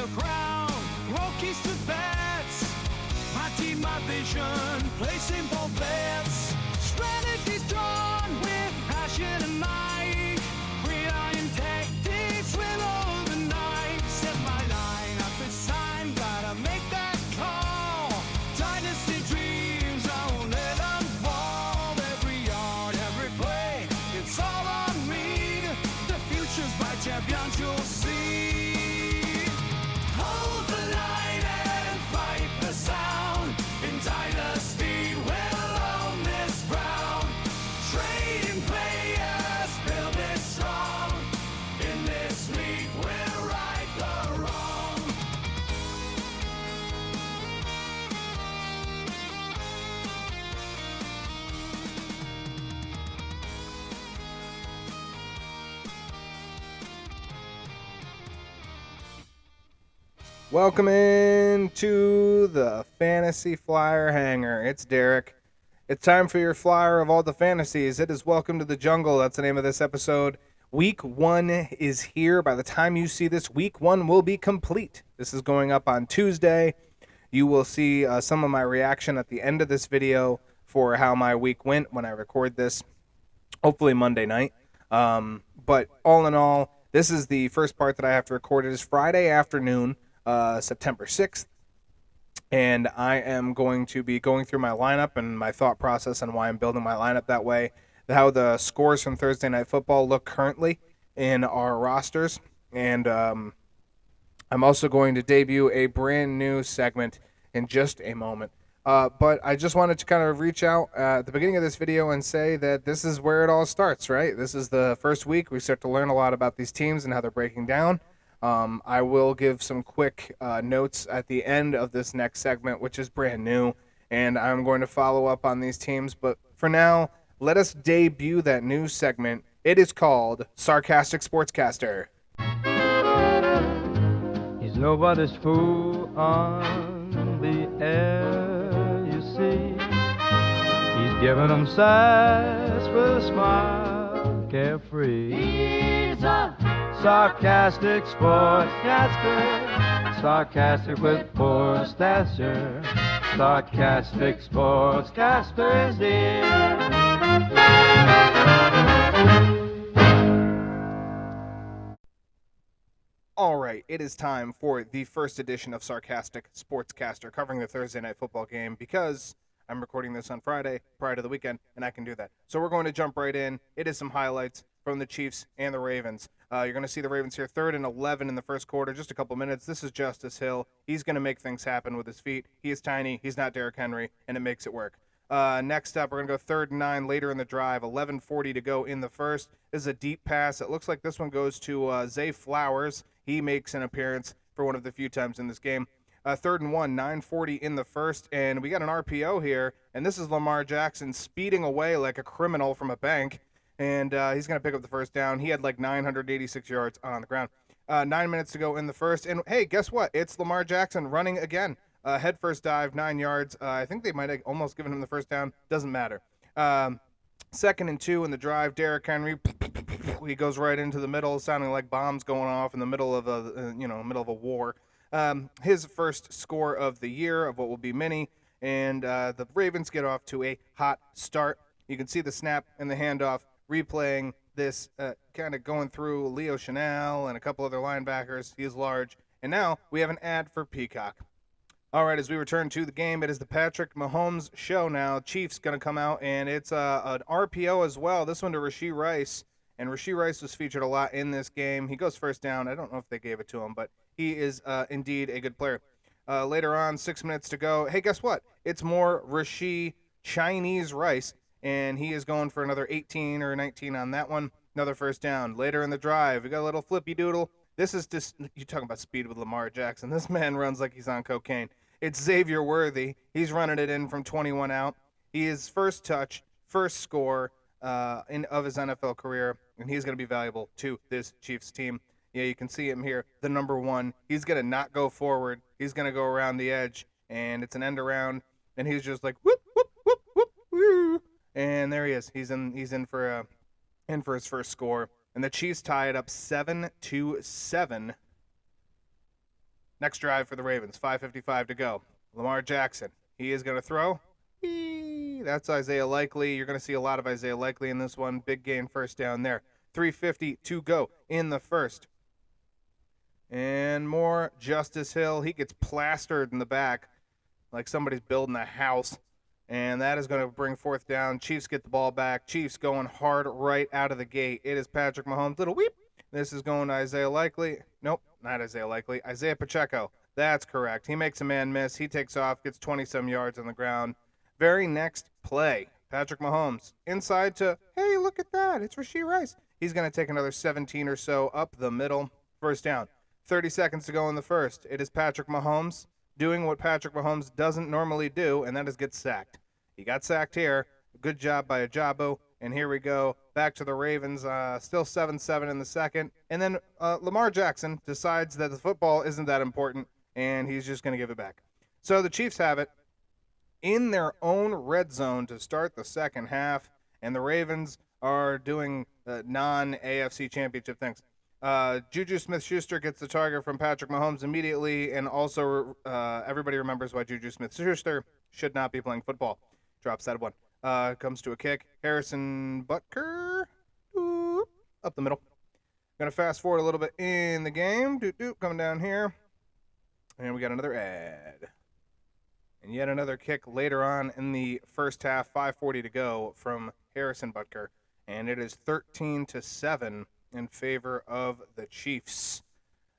the crown, roll keys to bats. My team, my vision, placing bold bets. Strategies drawn with passion and might. Gridiron tactics will overnight. Set my lineup, it's time, gotta make that call. Dynasty dreams, I won't let them fall. Every yard, every play, it's all on me. The future's bright, champions you'll see. Hold the line and fight the sound. In Dynasty, we'll own this ground. Trading players, build it strong. In this league, we'll right the wrong. Welcome in to the Fantasy Flyer Hangar. It's Derek. It's time for your flyer of all the fantasies. It is Welcome to the Jungle. That's the name of this episode. Week 1 is here. By the time you see this, Week 1 will be complete. This is going up on Tuesday. You will see some of my reaction at the end of this video for how my week went when I record this, hopefully Monday night. But all in all, this is the first part that I have to record. It is Friday afternoon, September 6th, and I am going to be going through my lineup and my thought process on why I'm building my lineup that way, how the scores from Thursday Night Football look currently in our rosters, and I'm also going to debut a brand new segment in just a moment. But I just wanted to kind of reach out at the beginning of this video and say that this is where it all starts, right? This is the first week. We start to learn a lot about these teams and how they're breaking down. I will give some quick notes at the end of this next segment, which is brand new, and I'm going to follow up on these teams. But for now, let us debut that new segment. It is called Sarcastic Sportscaster. He's nobody's fool on the air, you see. He's giving them sass with a smile, carefree. He's a sarcastic sportscaster, sarcastic with poor stature. Sarcastic sportscaster is here. All right, it is time for the first edition of Sarcastic Sportscaster, covering the Thursday Night Football game, because I'm recording this on Friday, prior to the weekend, and I can do that. So we're going to jump right in. It is some highlights from the Chiefs and the Ravens. You're going to see the Ravens here 3rd and 11 in the first quarter, just a couple minutes. This is Justice Hill. He's going to make things happen with his feet. He is tiny. He's not Derrick Henry, and it makes it work. Next up, we're going to go 3rd and 9 later in the drive, 11:40 to go in the first. This is a deep pass. It looks like this one goes to Zay Flowers. He makes an appearance for one of the few times in this game. 3rd and 1, 9:40 in the first, and we got an RPO here, and this is Lamar Jackson speeding away like a criminal from a bank, and he's going to pick up the first down. He had like 986 yards on the ground. 9 minutes to go in the first, and hey, guess what? It's Lamar Jackson running again. Head first dive, 9 yards. I think they might have almost given him the first down. Doesn't matter. 2nd and 2 in the drive. Derrick Henry, he goes right into the middle, sounding like bombs going off in the middle of a war. His first score of the year of what will be many, and the Ravens get off to a hot start. You can see the snap and the handoff, replaying this, kind of going through Leo Chanel and a couple other linebackers. He is large, and now we have an ad for Peacock. All right, as we return to the game, it is the Patrick Mahomes show now. Chiefs going to come out, and it's an RPO as well. This one to Rashee Rice, and Rashee Rice was featured a lot in this game. He goes first down. I don't know if they gave it to him, but he is indeed a good player. Later on, 6 minutes to go. Hey, guess what? It's more Rashee Chinese Rice, and he is going for another 18 or 19 on that one. Another first down. Later in the drive, we got a little flippy doodle. This is just, you talking about speed with Lamar Jackson. This man runs like he's on cocaine. It's Xavier Worthy. He's running it in from 21 out. He is first touch, first score of his NFL career, and he's going to be valuable to this Chiefs team. Yeah, you can see him here, the number 1. He's going to not go forward. He's going to go around the edge, and it's an end around, and he's just like, whoop, whoop, whoop, whoop, whoop. And there he is. He's in for his first score. And the Chiefs tie it up 7-7. Next drive for the Ravens, 5:55 to go. Lamar Jackson, he is going to throw. That's Isaiah Likely. You're going to see a lot of Isaiah Likely in this one. Big gain first down there. 3:50 to go in the first. And more Justice Hill. He gets plastered in the back like somebody's building a house. And that is going to bring fourth down. Chiefs get the ball back. Chiefs going hard right out of the gate. It is Patrick Mahomes. Little weep. This is going to Isaiah Likely. Nope, not Isaiah Likely. Isaiah Pacheco. That's correct. He makes a man miss. He takes off, gets 20-some yards on the ground. Very next play, Patrick Mahomes inside to, hey, look at that. It's Rashee Rice. He's going to take another 17 or so up the middle. First down. 30 seconds to go in the first. It is Patrick Mahomes doing what Patrick Mahomes doesn't normally do, and that is get sacked. He got sacked here. Good job by Ajabo. And here we go. Back to the Ravens. Still 7-7 in the second. And then Lamar Jackson decides that the football isn't that important, and he's just going to give it back. So the Chiefs have it in their own red zone to start the second half, and the Ravens are doing non-AFC championship things. Juju Smith-Schuster gets the target from Patrick Mahomes immediately, and also everybody remembers why Juju Smith-Schuster should not be playing football. Drops that one. Comes to a kick. Harrison Butker up the middle. Going to fast forward a little bit in the game. Coming down here. And we got another ad. And yet another kick later on in the first half. 5:40 to go from Harrison Butker. And it is 13-7 in favor of the Chiefs.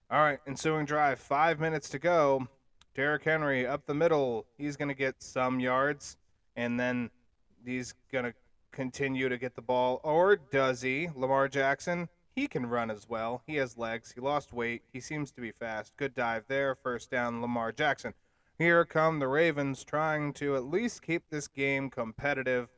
All right, ensuing drive. 5 minutes to go. Derrick Henry up the middle. He's going to get some yards. And then he's going to continue to get the ball. Or does he? Lamar Jackson, he can run as well. He has legs. He lost weight. He seems to be fast. Good dive there. First down, Lamar Jackson. Here come the Ravens trying to at least keep this game competitive.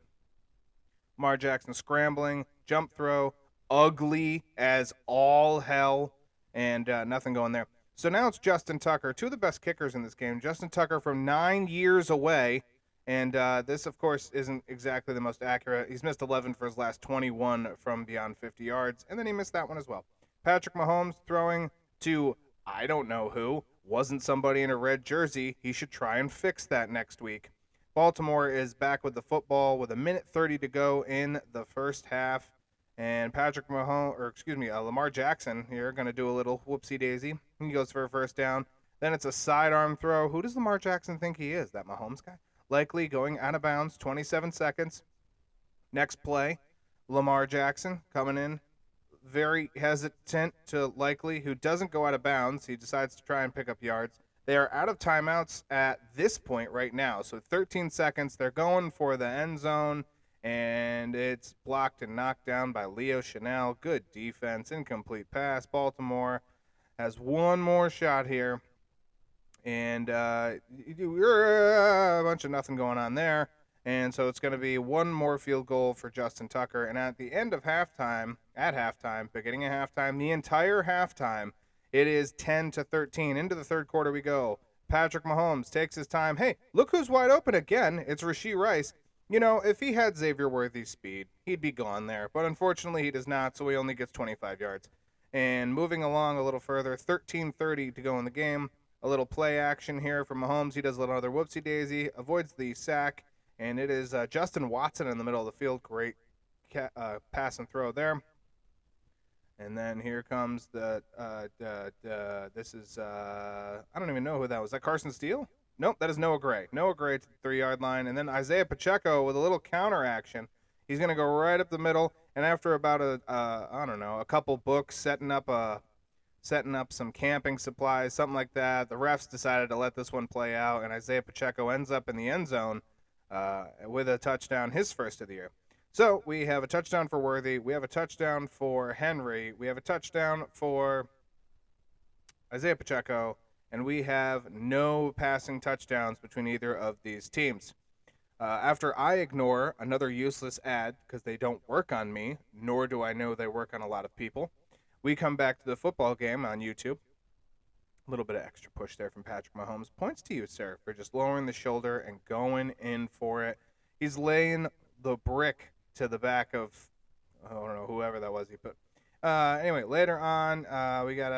Lamar Jackson scrambling, jump throw, ugly as all hell, and nothing going there. So now it's Justin Tucker, two of the best kickers in this game. Justin Tucker from 9 years away. And this, of course, isn't exactly the most accurate. He's missed 11 for his last 21 from beyond 50 yards, and then he missed that one as well. Patrick Mahomes throwing to I don't know who. Wasn't somebody in a red jersey. He should try and fix that next week. Baltimore is back with the football with 1:30 to go in the first half. And Lamar Jackson here going to do a little whoopsie-daisy. He goes for a first down. Then it's a sidearm throw. Who does Lamar Jackson think he is? That Mahomes guy? Likely going out of bounds, 27 seconds. Next play, Lamar Jackson coming in, very hesitant to Likely, who doesn't go out of bounds. He decides to try and pick up yards. They are out of timeouts at this point right now, so 13 seconds. They're going for the end zone, and it's blocked and knocked down by Leo Chanel. Good defense, incomplete pass. Baltimore has one more shot here. And a bunch of nothing going on there. And so it's going to be one more field goal for Justin Tucker. And at the end of halftime, beginning of halftime, the entire halftime, it is 10-13. Into the third quarter we go. Patrick Mahomes takes his time. Hey, look who's wide open again. It's Rashee Rice. You know, if he had Xavier Worthy's speed, he'd be gone there. But unfortunately, he does not, so he only gets 25 yards. And moving along a little further, 13:30 to go in the game. A little play action here from Mahomes. He does a little other whoopsie-daisy, avoids the sack, and it is Justin Watson in the middle of the field. Great pass and throw there. And then here comes this is, I don't even know who that was. Is that Carson Steele? Nope, that is Noah Gray. Noah Gray to the 3-yard line. And then Isaiah Pacheco with a little counter action. He's going to go right up the middle, and after about a couple books setting up some camping supplies, something like that. The refs decided to let this one play out, and Isaiah Pacheco ends up in the end zone with a touchdown, his first of the year. So we have a touchdown for Worthy. We have a touchdown for Henry. We have a touchdown for Isaiah Pacheco, and we have no passing touchdowns between either of these teams. After I ignore another useless ad because they don't work on me, nor do I know they work on a lot of people, we come back to the football game on YouTube. A little bit of extra push there from Patrick Mahomes. Points to you, sir, for just lowering the shoulder and going in for it. He's laying the brick to the back of, I don't know, whoever that was he put. Anyway, later on, we got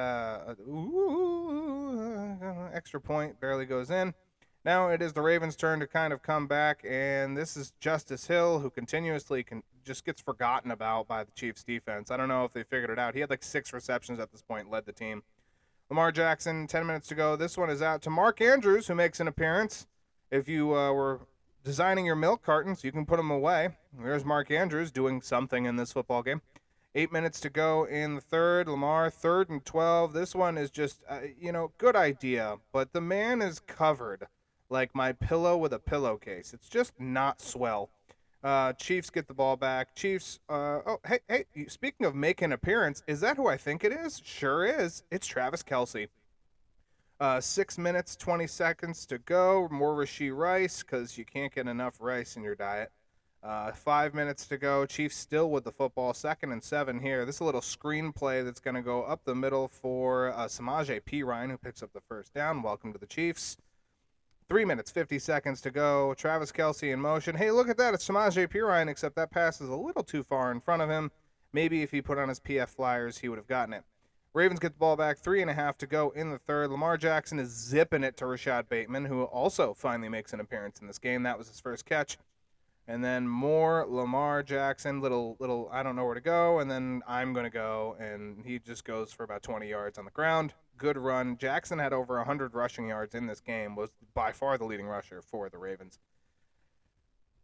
extra point barely goes in. Now it is the Ravens' turn to kind of come back, and this is Justice Hill, who continuously just gets forgotten about by the Chiefs' defense. I don't know if they figured it out. He had like 6 receptions at this point, led the team. Lamar Jackson, 10 minutes to go. This one is out to Mark Andrews, who makes an appearance. If you were designing your milk cartons, you can put them away. There's Mark Andrews doing something in this football game. 8 minutes to go in the third. Lamar, 3rd and 12. This one is just, good idea, but the man is covered like my pillow with a pillowcase. It's just not swell. Chiefs get the ball back. Chiefs, hey, speaking of making an appearance, is that who I think it is? Sure is. It's Travis Kelce. 6 minutes, 20 seconds to go. More Rashee Rice, because you can't get enough rice in your diet. 5 minutes to go. Chiefs still with the football. 2nd and 7 here. This is a little screen play that's going to go up the middle for Samaje Perine, who picks up the first down. Welcome to the Chiefs. 3 minutes, 50 seconds to go. Travis Kelce in motion. Hey, look at that. It's Samaje Perine, except that pass is a little too far in front of him. Maybe if he put on his PF Flyers, he would have gotten it. Ravens get the ball back. 3.5 to go in the third. Lamar Jackson is zipping it to Rashad Bateman, who also finally makes an appearance in this game. That was his first catch. And then more Lamar Jackson, little I don't know where to go, and then I'm going to go, and he just goes for about 20 yards on the ground. Good run. Jackson had over 100 rushing yards in this game, was by far the leading rusher for the Ravens.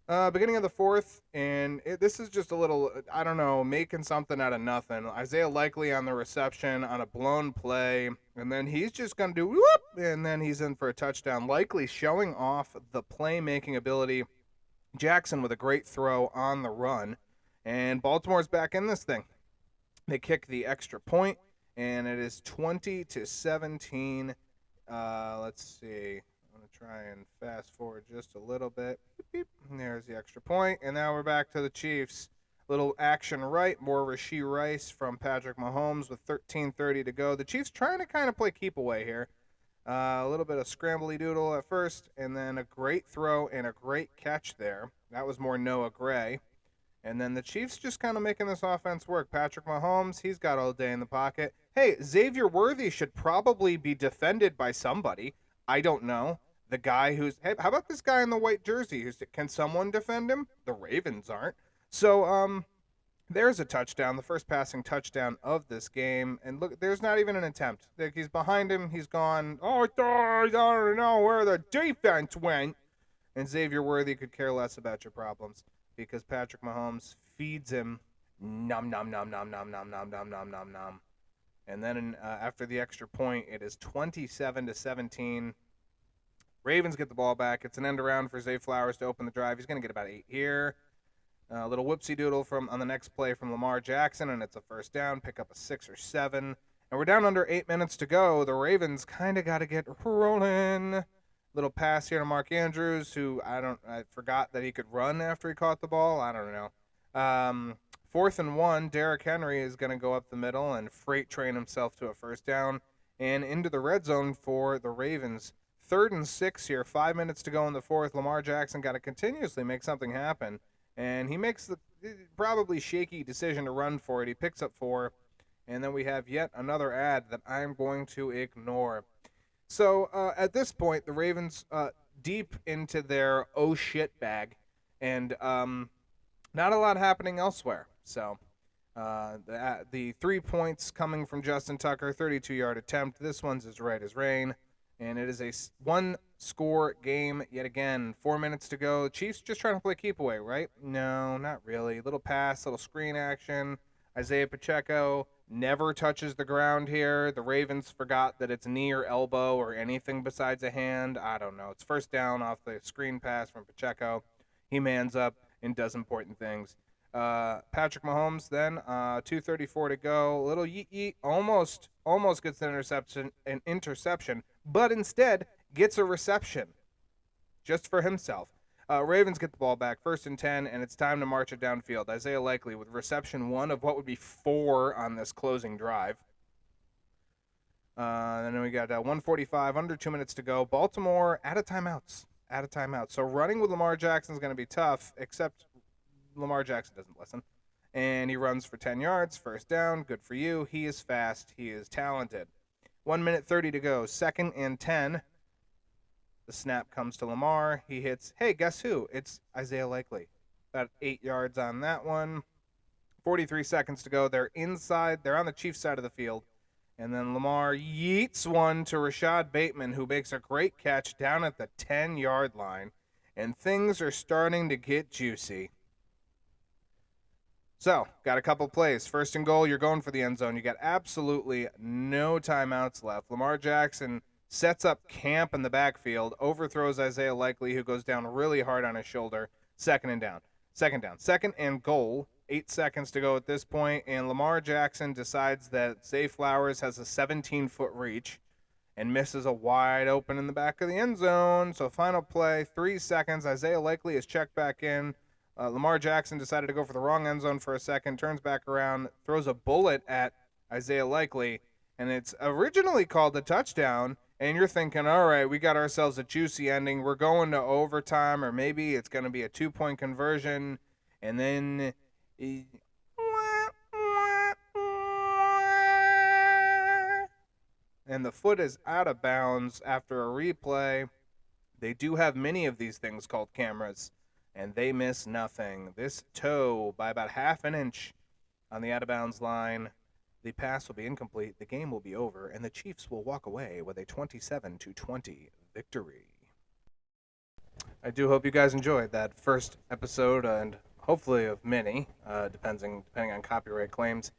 Beginning of the fourth, and this is just a little, I don't know, making something out of nothing. Isaiah Likely on the reception on a blown play, and then he's just going to do whoop, and then he's in for a touchdown. Likely showing off the playmaking ability. Jackson with a great throw on the run, and Baltimore's back in this thing. They kick the extra point, and it is 20-17. Let's see. I'm going to try and fast forward just a little bit. Beep, beep. And there's the extra point, and now we're back to the Chiefs. Little action right, more Rashee Rice from Patrick Mahomes with 13:30 to go. The Chiefs trying to kind of play keep away here. A little bit of scrambly doodle at first, and then a great throw and a great catch there. That was more Noah Gray. And then the Chiefs just kind of making this offense work. Patrick Mahomes, he's got all day in the pocket. Hey, Xavier Worthy should probably be defended by somebody. I don't know. The guy who's, hey, how about this guy in the white jersey? Can someone defend him? The Ravens aren't. So, there's a touchdown, the first passing touchdown of this game. And look, there's not even an attempt. Like, he's behind him. He's gone, I don't know where the defense went. And Xavier Worthy could care less about your problems because Patrick Mahomes feeds him nom, nom, nom, nom, nom, nom, nom, nom, nom, nom, nom. And then after the extra point, it is 27-17. Ravens get the ball back. It's an end around for Zay Flowers to open the drive. He's going to get about 8 here. A little whoopsie doodle on the next play from Lamar Jackson, and it's a first down. Pick up a 6 or 7. And we're down under 8 minutes to go. The Ravens kind of got to get rolling. Little pass here to Mark Andrews, who I forgot that he could run after he caught the ball. I don't know. 4th and 1, Derrick Henry is going to go up the middle and freight train himself to a first down and into the red zone for the Ravens. 3rd and 6 here, 5 minutes to go in the fourth. Lamar Jackson got to continuously make something happen. And he makes the probably shaky decision to run for it. He picks up 4. And then we have yet another ad that I'm going to ignore. So at this point, the Ravens deep into their oh shit bag. And not a lot happening elsewhere. So the 3 points coming from Justin Tucker, 32-yard attempt. This one's as right as rain. And it is a one-score game yet again. 4 minutes to go. Chiefs just trying to play keep away, right? No, not really. Little pass, little screen action. Isaiah Pacheco never touches the ground here. The Ravens forgot that it's knee or elbow or anything besides a hand. I don't know. It's first down off the screen pass from Pacheco. He mans up and does important things. Patrick Mahomes then, 2:34 to go. Little yeet, almost gets an interception, but instead gets a reception just for himself. Ravens get the ball back, 1st and 10, and it's time to march it downfield. Isaiah Likely with reception 1 of what would be 4 on this closing drive. And then we got 1:45, under 2 minutes to go. Baltimore out of timeouts. So running with Lamar Jackson is going to be tough, except Lamar Jackson doesn't listen. And he runs for 10 yards, first down, good for you. He is fast, he is talented. 1 minute 30 to go. 2nd and 10. The snap comes to Lamar. He hits, hey, guess who? It's Isaiah Likely. About 8 yards on that one. 43 seconds to go. They're inside. They're on the Chiefs side of the field. And then Lamar yeets one to Rashad Bateman, who makes a great catch down at the 10-yard line. And things are starting to get juicy. So, got a couple plays. 1st and goal, you're going for the end zone. You got absolutely no timeouts left. Lamar Jackson sets up camp in the backfield, overthrows Isaiah Likely, who goes down really hard on his shoulder. 2nd and down. 2nd and goal. 8 seconds to go at this point, and Lamar Jackson decides that Zay Flowers has a 17-foot reach and misses a wide open in the back of the end zone. So final play, 3 seconds. Isaiah Likely is checked back in. Lamar Jackson decided to go for the wrong end zone for a second, turns back around, throws a bullet at Isaiah Likely, and it's originally called a touchdown. And you're thinking, all right, we got ourselves a juicy ending. We're going to overtime, or maybe it's going to be a 2-point conversion. And then and the foot is out of bounds after a replay. They do have many of these things called cameras, and they miss nothing. This toe by about half an inch on the out-of-bounds line. The pass will be incomplete, the game will be over, and the Chiefs will walk away with a 27-20 victory. I do hope you guys enjoyed that first episode, and hopefully of many, depending on copyright claims,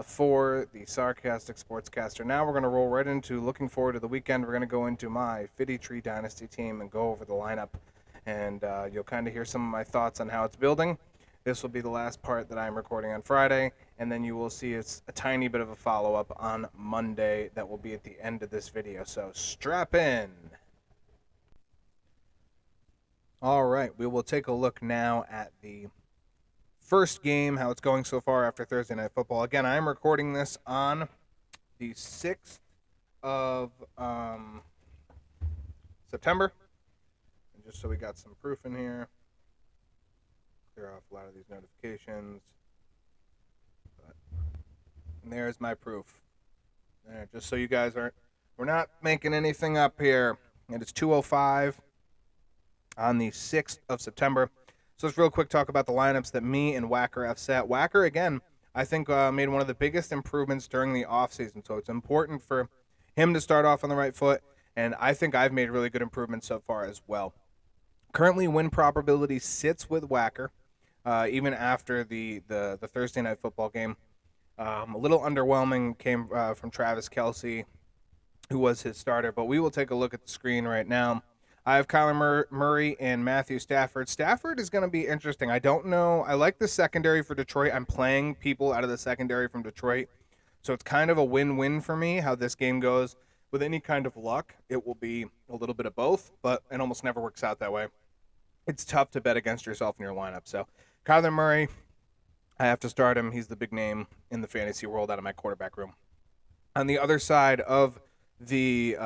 for the Sarcastic Sportscaster. Now we're going to roll right into looking forward to the weekend. We're going to go into my Fiddy Tree Dynasty team and go over the lineup, and you'll kind of hear some of my thoughts on how it's building. This will be the last part that I'm recording on Friday, and then you will see it's a tiny bit of a follow-up on Monday that will be at the end of this video, so strap in. All right, we will take a look now at the first game, how it's going so far after Thursday Night Football. Again, I'm recording this on the 6th of September, and just so we got some proof in here. Clear off a lot of these notifications. And there's my proof. There, just so you guys aren't, we're not making anything up here. And it's 2:05 on the 6th of September. So let's real quick talk about the lineups that me and Wacker have set. Wacker, again, I think made one of the biggest improvements during the offseason. So it's important for him to start off on the right foot. And I think I've made really good improvements so far as well. Currently, win probability sits with Wacker. Even after the Thursday Night Football game. A little underwhelming came from Travis Kelce, who was his starter, but we will take a look at the screen right now. I have Kyler Murray and Matthew Stafford. Stafford is going to be interesting. I don't know. I like the secondary for Detroit. I'm playing people out of the secondary from Detroit, so it's kind of a win-win for me how this game goes. With any kind of luck, it will be a little bit of both, but it almost never works out that way. It's tough to bet against yourself in your lineup, so Kyler Murray, I have to start him. He's the big name in the fantasy world out of my quarterback room. On the other side of the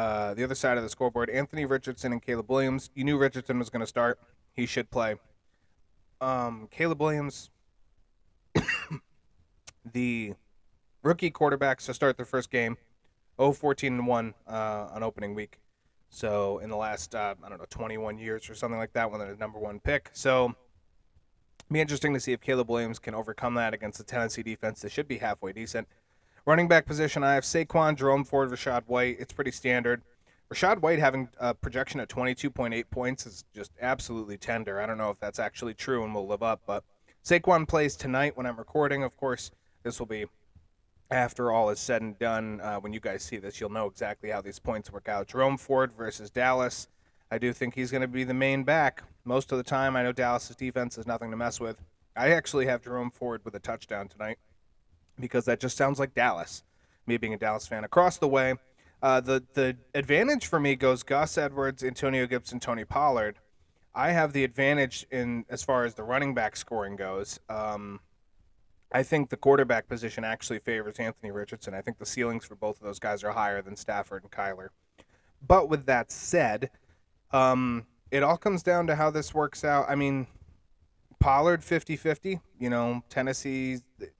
scoreboard, Anthony Richardson and Caleb Williams. You knew Richardson was going to start. He should play. Caleb Williams, the rookie quarterbacks to start their first game, 0-14-1 on opening week. So in the last, 21 years or something like that, when they're the number one pick. So be interesting to see if Caleb Williams can overcome that against the Tennessee defense. They should be halfway decent. Running back position, I have Saquon, Jerome Ford, Rachaad White. It's pretty standard. Rachaad White having a projection at 22.8 points is just absolutely tender. I don't know if that's actually true and will live up, but Saquon plays tonight when I'm recording. Of course, this will be after all is said and done. When you guys see this, you'll know exactly how these points work out. Jerome Ford versus Dallas. I do think he's going to be the main back most of the time. I know Dallas' defense is nothing to mess with. I actually have Jerome Ford with a touchdown tonight because that just sounds like Dallas, me being a Dallas fan. Across the way, the advantage for me goes Gus Edwards, Antonio Gibson, Tony Pollard. I have the advantage in as far as the running back scoring goes. I think the quarterback position actually favors Anthony Richardson. I think the ceilings for both of those guys are higher than Stafford and Kyler. But with that said, it all comes down to how this works out. I mean, Pollard 50-50, Tennessee,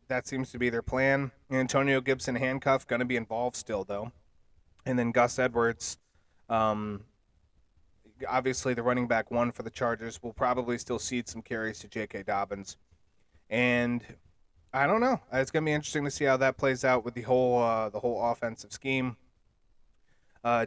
that seems to be their plan. Antonio Gibson handcuff, going to be involved still, though. And then Gus Edwards, obviously the running back one for the Chargers, will probably still cede some carries to J.K. Dobbins. And I don't know. It's going to be interesting to see how that plays out with the whole offensive scheme.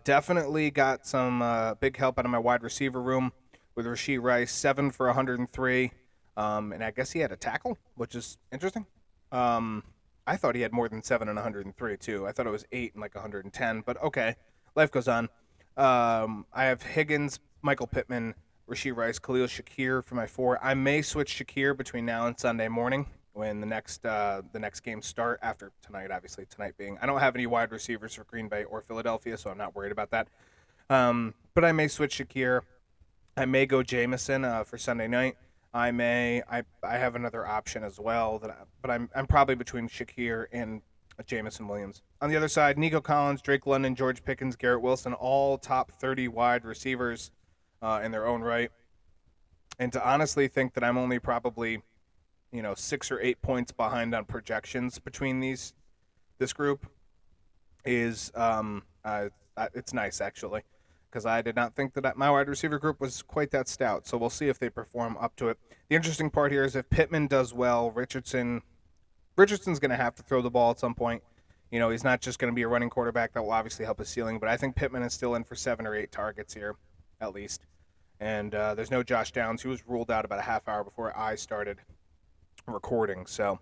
Definitely got some big help out of my wide receiver room with Rashee Rice, 7 for 103. And I guess he had a tackle, which is interesting. I thought he had more than 7 and 103, too. I thought it was 8 and like 110, but okay. Life goes on. I have Higgins, Michael Pittman, Rashee Rice, Khalil Shakir for my 4. I may switch Shakir between now and Sunday morning when the next games start after tonight, obviously. Tonight being, I don't have any wide receivers for Green Bay or Philadelphia, so I'm not worried about that. But I may switch Shakir. I may go Jameson for Sunday night. I have another option as well, but I'm probably between Shakir and Jameson Williams. On the other side, Nico Collins, Drake London, George Pickens, Garrett Wilson, all top 30 wide receivers in their own right. And to honestly think that I'm only probably 6 or 8 points behind on projections between this group is it's nice actually, because I did not think that my wide receiver group was quite that stout. So we'll see if they perform up to it. The interesting part here is if Pittman does well, Richardson's going to have to throw the ball at some point. He's not just going to be a running quarterback. That will obviously help his ceiling, but I think Pittman is still in for 7 or 8 targets here, at least. And there's no Josh Downs, who was ruled out about a half hour before I started recording. So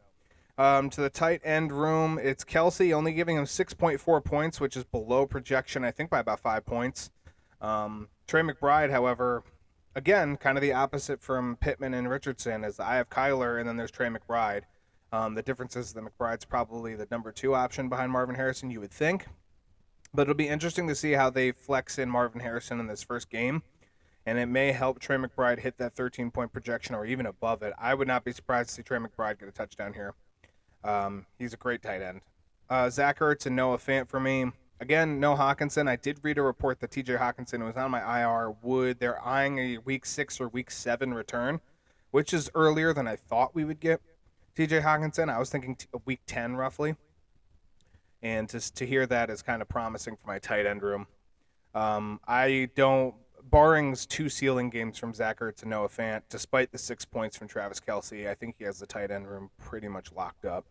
to the tight end room, it's Kelsey, only giving him 6.4 points, which is below projection, I think, by about 5 points. Trey McBride, however, again, kind of the opposite from Pittman and Richardson, is I have Kyler and then there's Trey McBride. The difference is that McBride's probably the number 2 option behind Marvin Harrison, you would think. But it'll be interesting to see how they flex in Marvin Harrison in this first game. And it may help Trey McBride hit that 13-point projection or even above it. I would not be surprised to see Trey McBride get a touchdown here. He's a great tight end. Zach Ertz and Noah Fant for me. Again, no Hawkinson. I did read a report that TJ Hawkinson was on my IR. They're eyeing a week 6 or week 7 return, which is earlier than I thought we would get TJ Hawkinson. I was thinking week 10 roughly. And to hear that is kind of promising for my tight end room. Barring 2 ceiling games from Zach Ertz and Noah Fant, despite the 6 points from Travis Kelce, I think he has the tight end room pretty much locked up.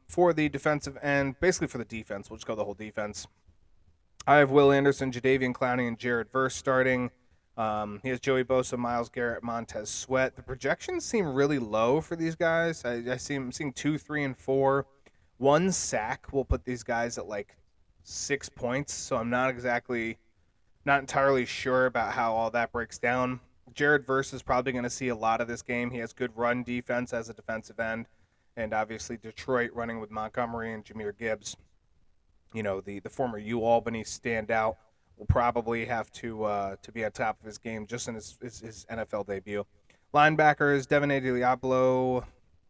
For the defensive end, basically for the defense, we'll just go the whole defense. I have Will Anderson, Jadeveon Clowney, and Jared Verse starting. He has Joey Bosa, Myles Garrett, Montez Sweat. The projections seem really low for these guys. I'm seeing 2, 3, and 4. 1 sack will put these guys at like 6 points, so I'm not entirely sure about how all that breaks down. Jared Verse is probably going to see a lot of this game. He has good run defense as a defensive end, and obviously Detroit running with Montgomery and Jahmyr Gibbs. The former UAlbany standout will probably have to be on top of his game just in his NFL debut. Linebackers, Devin A. Diablo,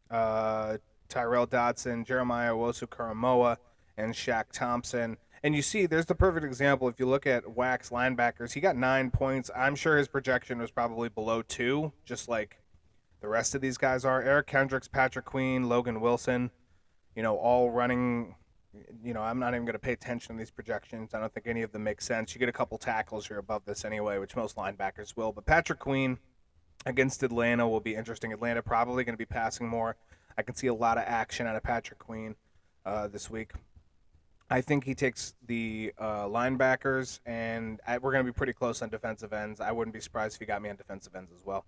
Tyrell Dodson, Jeremiah Owusu-Koramoah, and Shaq Thompson. And you see, there's the perfect example. If you look at Wax linebackers, he got 9 points. I'm sure his projection was probably below 2, just like the rest of these guys are. Eric Kendricks, Patrick Queen, Logan Wilson, all running. I'm not even going to pay attention to these projections. I don't think any of them make sense. You get a couple tackles here above this anyway, which most linebackers will. But Patrick Queen against Atlanta will be interesting. Atlanta probably going to be passing more. I can see a lot of action out of Patrick Queen this week. I think he takes the linebackers, and we're going to be pretty close on defensive ends. I wouldn't be surprised if he got me on defensive ends as well.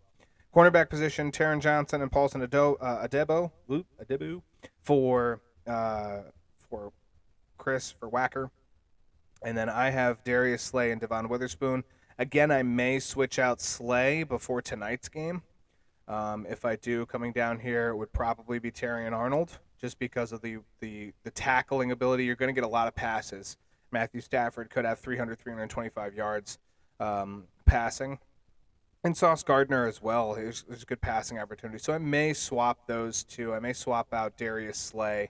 Cornerback position, Taron Johnson and Paulson Adebo for Chris, for Wacker. And then I have Darius Slay and Devon Witherspoon. Again, I may switch out Slay before tonight's game. If I do, coming down here, it would probably be Terrion Arnold, just because of the tackling ability. You're going to get a lot of passes. Matthew Stafford could have 325 yards passing. And Sauce Gardner as well. There's a good passing opportunity. So I may swap those two. I may swap out Darius Slay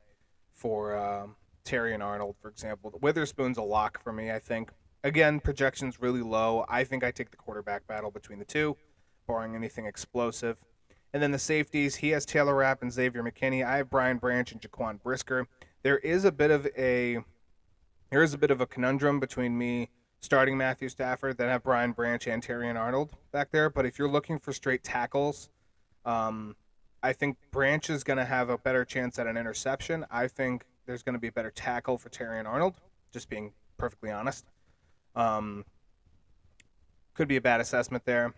for Terrion Arnold, for example. The Witherspoon's a lock for me, I think. Again, projection's really low. I think I take the quarterback battle between the two, barring anything explosive. And then the safeties, he has Taylor Rapp and Xavier McKinney. I have Brian Branch and Jaquan Brisker. There is a bit of a Here's a bit of a conundrum between me starting Matthew Stafford, then have Brian Branch and Terrion Arnold back there. But if you're looking for straight tackles, I think Branch is going to have a better chance at an interception. I think there's going to be a better tackle for Terrion Arnold, just being perfectly honest. Could be a bad assessment there.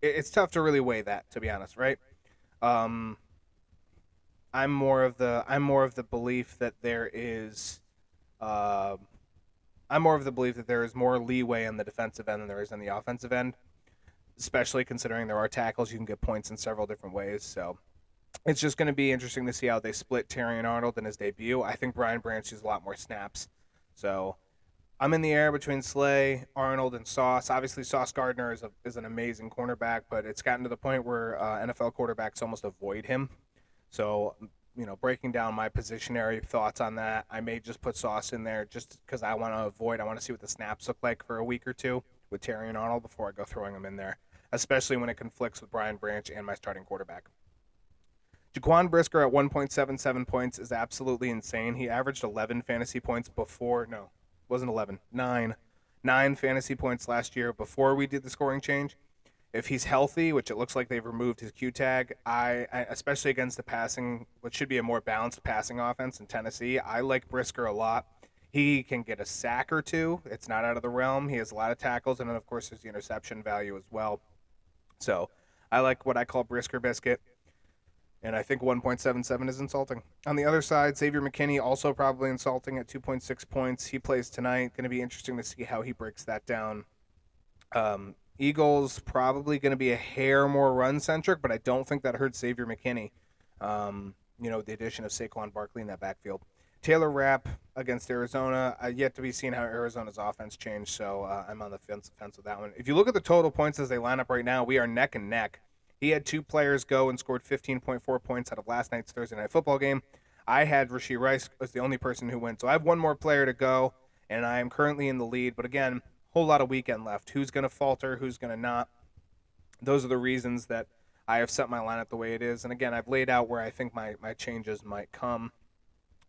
It's tough to really weigh that, to be honest, right? Um, I'm more of the belief that there is uh, I'm more of the belief that there is more leeway on the defensive end than there is on the offensive end, especially considering there are tackles you can get points in several different ways. So it's just going to be interesting to see how they split Terrion Arnold in his debut. I think Brian Branch uses a lot more snaps. So I'm in the air between Slay, Arnold, and Sauce. Obviously, Sauce Gardner is an amazing cornerback, but it's gotten to the point where NFL quarterbacks almost avoid him. So, breaking down my positionary thoughts on that, I may just put Sauce in there just because I want to see what the snaps look like for a week or two with Terry and Arnold before I go throwing them in there, especially when it conflicts with Brian Branch and my starting quarterback. Jaquan Brisker at 1.77 points is absolutely insane. He averaged 11 fantasy points before, no, it wasn't 11, 9. 9 fantasy points last year before we did the scoring change. If he's healthy, which it looks like they've removed his Q tag, I especially against the passing, what should be a more balanced passing offense in Tennessee, I like Brisker a lot. He can get a sack or two. It's not out of the realm. He has a lot of tackles, and then, of course, there's the interception value as well. So I like what I call Brisker Biscuit, and I think 1.77 is insulting. On the other side, Xavier McKinney also probably insulting at 2.6 points. He plays tonight. Going to be interesting to see how he breaks that down. Eagles probably going to be a hair more run-centric, but I don't think that hurts Xavier McKinney. The addition of Saquon Barkley in that backfield. Taylor Rapp against Arizona. Yet to be seen how Arizona's offense changed, so I'm on the fence with that one. If you look at the total points as they line up right now, we are neck and neck. He had 2 players go and scored 15.4 points out of last night's Thursday Night Football game. I had Rashee Rice as the only person who went, so I have one more player to go, and I am currently in the lead, but again, whole lot of weekend left. Who's going to falter? Who's going to not? Those are the reasons that I have set my lineup the way it is. And again, I've laid out where I think my changes might come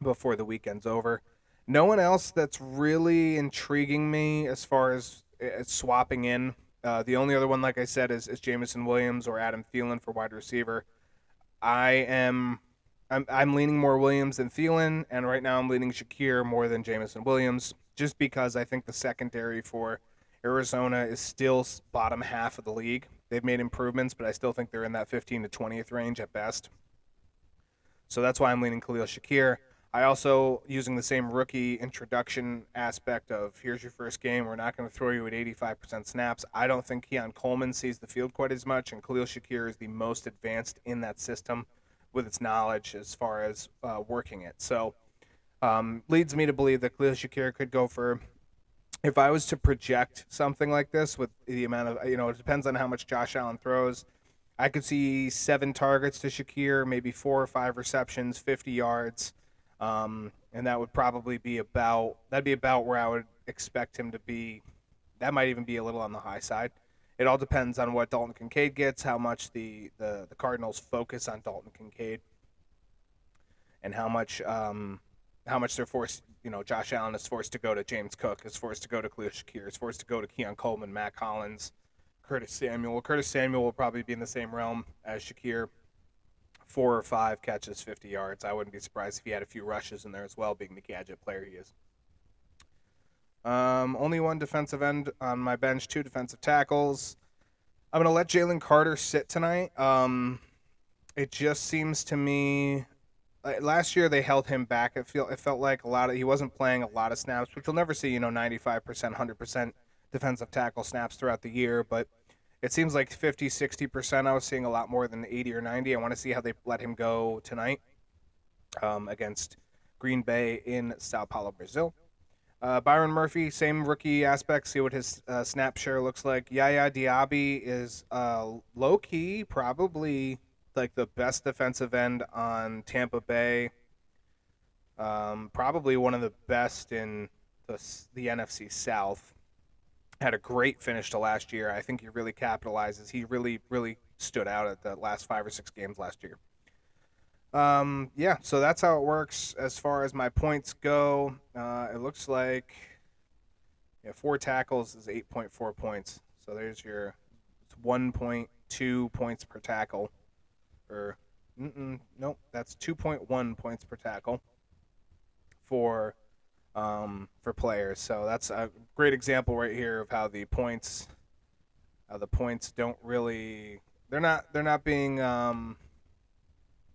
before the weekend's over. No one else that's really intriguing me as far as swapping in. The only other one, like I said, is Jameson Williams or Adam Thielen for wide receiver. I'm leaning more Williams than Thielen, and right now I'm leaning Shakir more than Jameson Williams, just because I think the secondary for Arizona is still bottom half of the league. They've made improvements, but I still think they're in that 15th to 20th range at best. So that's why I'm leaning Khalil Shakir. I also, using the same rookie introduction aspect of here's your first game, we're not going to throw you at 85% snaps. I don't think Keon Coleman sees the field quite as much, and Khalil Shakir is the most advanced in that system with its knowledge as far as working it. So leads me to believe that Khalil Shakir could go for, if I was to project something like this with the amount of, it depends on how much Josh Allen throws, I could see 7 targets to Shakir, maybe 4 or 5 receptions, 50 yards. And that would probably be about where I would expect him to be. That might even be a little on the high side. It all depends on what Dalton Kincaid gets, how much the Cardinals focus on Dalton Kincaid, and how much they're forced. Josh Allen is forced to go to James Cook, is forced to go to Khalil Shakir, is forced to go to Keon Coleman, Matt Collins, Curtis Samuel. Curtis Samuel will probably be in the same realm as Shakir. 4 or 5 catches, 50 yards. I wouldn't be surprised if he had a few rushes in there as well, being the gadget player he is. Only 1 defensive end on my bench, 2 defensive tackles. I'm going to let Jalen Carter sit tonight. It just seems to me, last year they held him back. It felt like he wasn't playing a lot of snaps, which you'll never see, 95%, 100% defensive tackle snaps throughout the year, but it seems like 50, 60%. I was seeing a lot more than 80 or 90. I want to see how they let him go tonight against Green Bay in Sao Paulo, Brazil. Byron Murphy, same rookie aspect. See what his snap share looks like. Yaya Diaby is low-key probably like the best defensive end on Tampa Bay. Probably one of the best in the NFC South. Had a great finish to last year. I think he really capitalizes. He really, really stood out at the last 5 or 6 games last year. Yeah, so that's how it works as far as my points go. It looks like 4 tackles is 8.4 points. So there's your 1.2 points per tackle. Or, nope, that's 2.1 points per tackle for players. So that's a great example right here of how the points don't really they're not being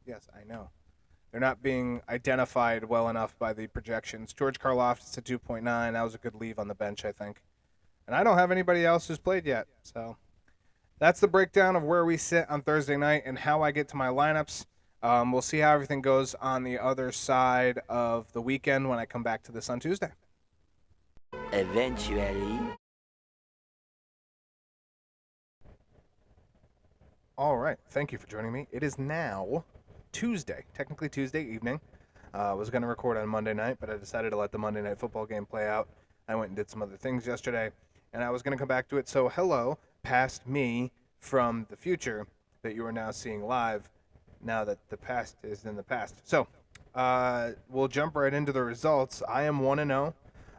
yes, I know. They're not being identified well enough by the projections. George Karlaftis at 2.9. That was a good leave on the bench, I think. And I don't have anybody else who's played yet. So that's the breakdown of where we sit on Thursday night and how I get to my lineups. We'll see how everything goes on the other side of the weekend when I come back to this on Tuesday. Eventually. All right. Thank you for joining me. It is now Tuesday, technically Tuesday evening. I was going to record on Monday night, but I decided to let the Monday night football game play out. I went and did some other things yesterday, and I was going to come back to it. So hello, past me from the future that you are now seeing live now that the past is in the past. So we'll jump right into the results. I am 1-0.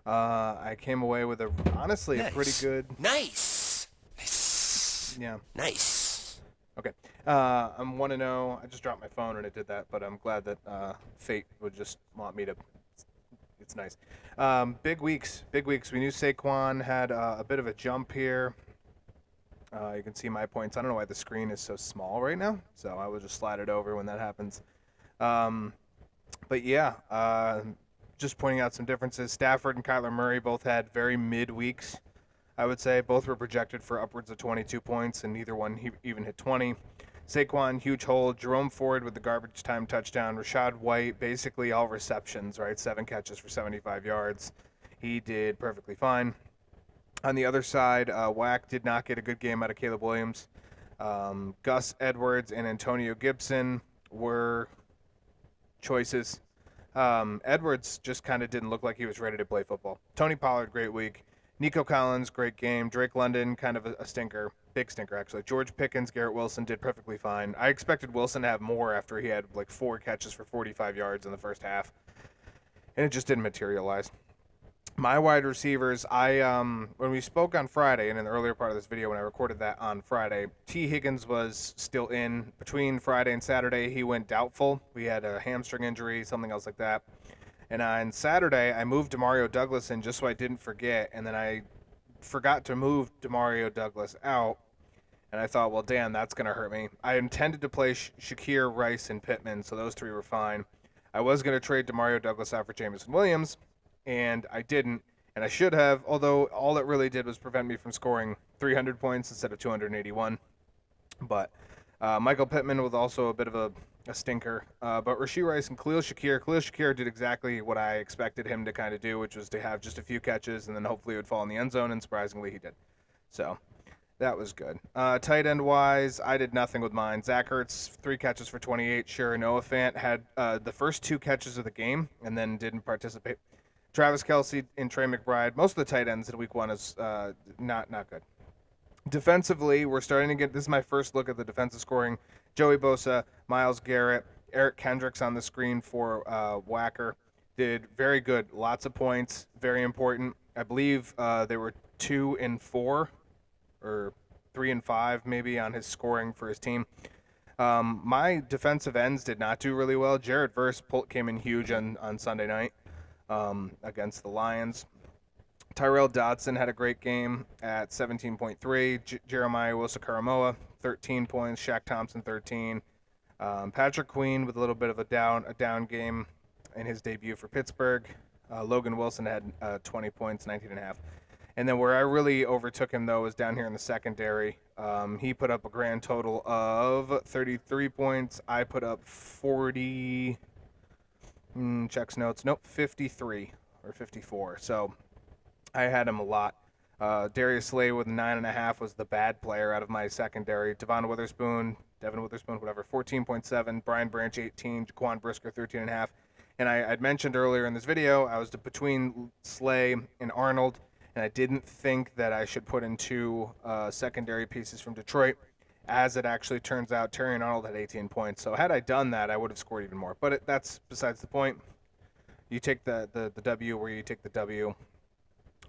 I came away with honestly a pretty good... Nice. Yeah. Nice. Okay. I'm 1-0. I just dropped my phone when I did that, but I'm glad that fate would just want me to. It's nice. Big weeks. We knew Saquon had a bit of a jump here. You can see my points. I don't know why the screen is so small right now, so I will just slide it over when that happens. But yeah, just pointing out some differences. Stafford and Kyler Murray both had very mid weeks. I would say both were projected for upwards of 22 points, and neither one even hit 20. Saquon, huge hold. Jerome Ford with the garbage time touchdown. Rashad White, basically all receptions, right? 7 catches for 75 yards. He did perfectly fine. On the other side, Wack did not get a good game out of Caleb Williams. Gus Edwards and Antonio Gibson were choices. Edwards just kind of didn't look like he was ready to play football. Tony Pollard, great week. Nico Collins, great game. Drake London, kind of a stinker. Big stinker, actually. George Pickens, Garrett Wilson did perfectly fine. I expected Wilson to have more after he had like 4 catches for 45 yards in the first half. And it just didn't materialize. My wide receivers, when we spoke on Friday, and in the earlier part of this video when I recorded that on Friday, T. Higgins was still in. Between Friday and Saturday, he went doubtful. We had a hamstring injury, something else like that. And on Saturday, I moved Demario Douglas in just so I didn't forget, and then I forgot to move Demario Douglas out, and I thought, well, damn, that's going to hurt me. I intended to play Shakir, Rice, and Pittman, so those 3 were fine. I was going to trade Demario Douglas out for Jameson Williams, and I didn't, and I should have, although all it really did was prevent me from scoring 300 points instead of 281. But Michael Pittman was also a bit of a stinker. But Rashee Rice and Khalil Shakir did exactly what I expected him to kind of do, which was to have just a few catches and then hopefully it would fall in the end zone, and surprisingly he did. So that was good. Tight end wise, I did nothing with mine. Zach Ertz, 3 catches for 28. Sure, Noah Fant had the first 2 catches of the game and then didn't participate. Travis Kelce and Trey McBride, most of the tight ends in week 1 is not good. Defensively, we're starting to get, this is my first look at the defensive scoring. Joey Bosa, Myles Garrett, Eric Kendricks on the screen for Wacker did very good. Lots of points, very important. I believe they were 2 and 4 or 3 and 5 maybe on his scoring for his team. My defensive ends did not do really well. Jared Verse came in huge on Sunday night against the Lions. Tyrell Dodson had a great game at 17.3. Jeremiah Wilson-Karamoa, 13 points. Shaq Thompson, 13. Patrick Queen with a little bit of a down game in his debut for Pittsburgh. Logan Wilson had 20 points, 19.5. And then where I really overtook him, though, was down here in the secondary. He put up a grand total of 33 points. I put up 40. Checks notes. Nope, 53 or 54. So I had him a lot. Darius Slay with 9.5 was the bad player out of my secondary. Devin Witherspoon, 14.7. Brian Branch, 18. Jaquan Brisker, 13.5. And I'd mentioned earlier in this video, I was between Slay and Arnold, and I didn't think that I should put in 2 secondary pieces from Detroit. As it actually turns out, Terry Arnold had 18 points. So had I done that, I would have scored even more. But that's besides the point. You take the W where you take the W.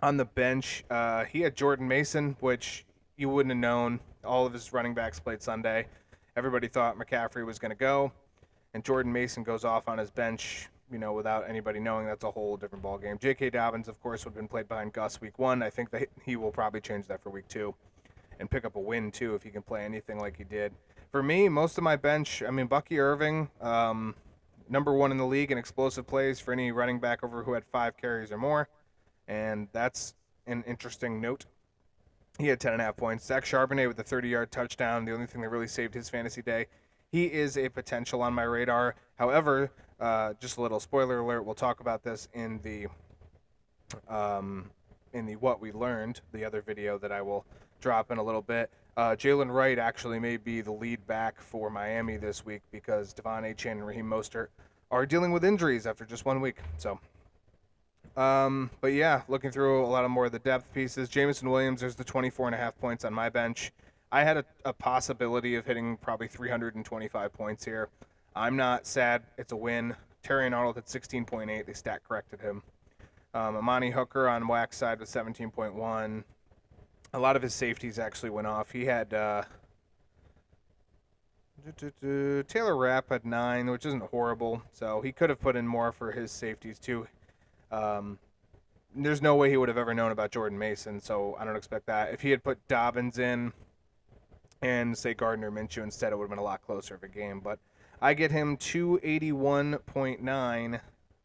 On the bench, he had Jordan Mason, which you wouldn't have known. All of his running backs played Sunday. Everybody thought McCaffrey was going to go. And Jordan Mason goes off on his bench, without anybody knowing. That's a whole different ballgame. J.K. Dobbins, of course, would have been played behind Gus week 1. I think that he will probably change that for week 2 and pick up a win, too, if he can play anything like he did. For me, most of my bench, Bucky Irving, number 1 in the league in explosive plays for any running back over who had 5 carries or more. And that's an interesting note. He had 10.5 points. Zach Charbonnet with a 30-yard touchdown, the only thing that really saved his fantasy day. He is a potential on my radar. However, just a little spoiler alert, we'll talk about this in the What We Learned, the other video that I will drop in a little bit. Jalen Wright actually may be the lead back for Miami this week because Devon Achane and Raheem Mostert are dealing with injuries after just 1 week. So, but yeah, looking through a lot of more of the depth pieces. Jameson Williams, there's the 24.5 points on my bench. I had a possibility of hitting probably 325 points here. I'm not sad. It's a win. Terry Arnold had 16.8. They stat corrected him. Amani Hooker on Wack's side with 17.1. A lot of his safeties actually went off. He had Taylor Rapp at 9, which isn't horrible. So he could have put in more for his safeties too. There's no way he would have ever known about Jordan Mason, so I don't expect that. If he had put Dobbins in and, say, Gardner Minshew instead, it would have been a lot closer of a game. But I get him 281.9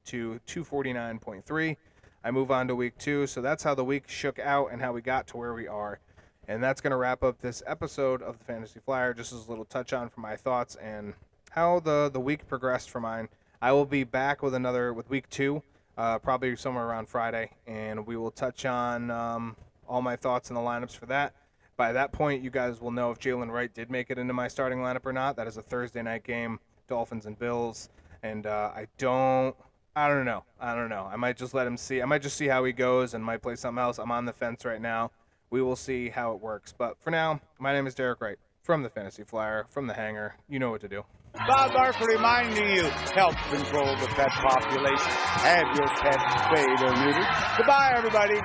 to 249.3. I move on to week 2, so that's how the week shook out and how we got to where we are. And that's going to wrap up this episode of the Fantasy Flyer, just as a little touch-on for my thoughts and how the week progressed for mine. I will be back with week 2. Probably somewhere around Friday, and we will touch on all my thoughts and the lineups for that. By that point, you guys will know if Jalen Wright did make it into my starting lineup or not. That is a Thursday night game, Dolphins and Bills, and I don't know. I might just let him see. I might just see how he goes and might play something else. I'm on the fence right now. We will see how it works. But for now, my name is Derek Wright from the Fantasy Flyer, from the Hangar. You know what to do. Bob Barker reminding you, help control the pet population. Have your pet spayed or neutered. Goodbye, everybody.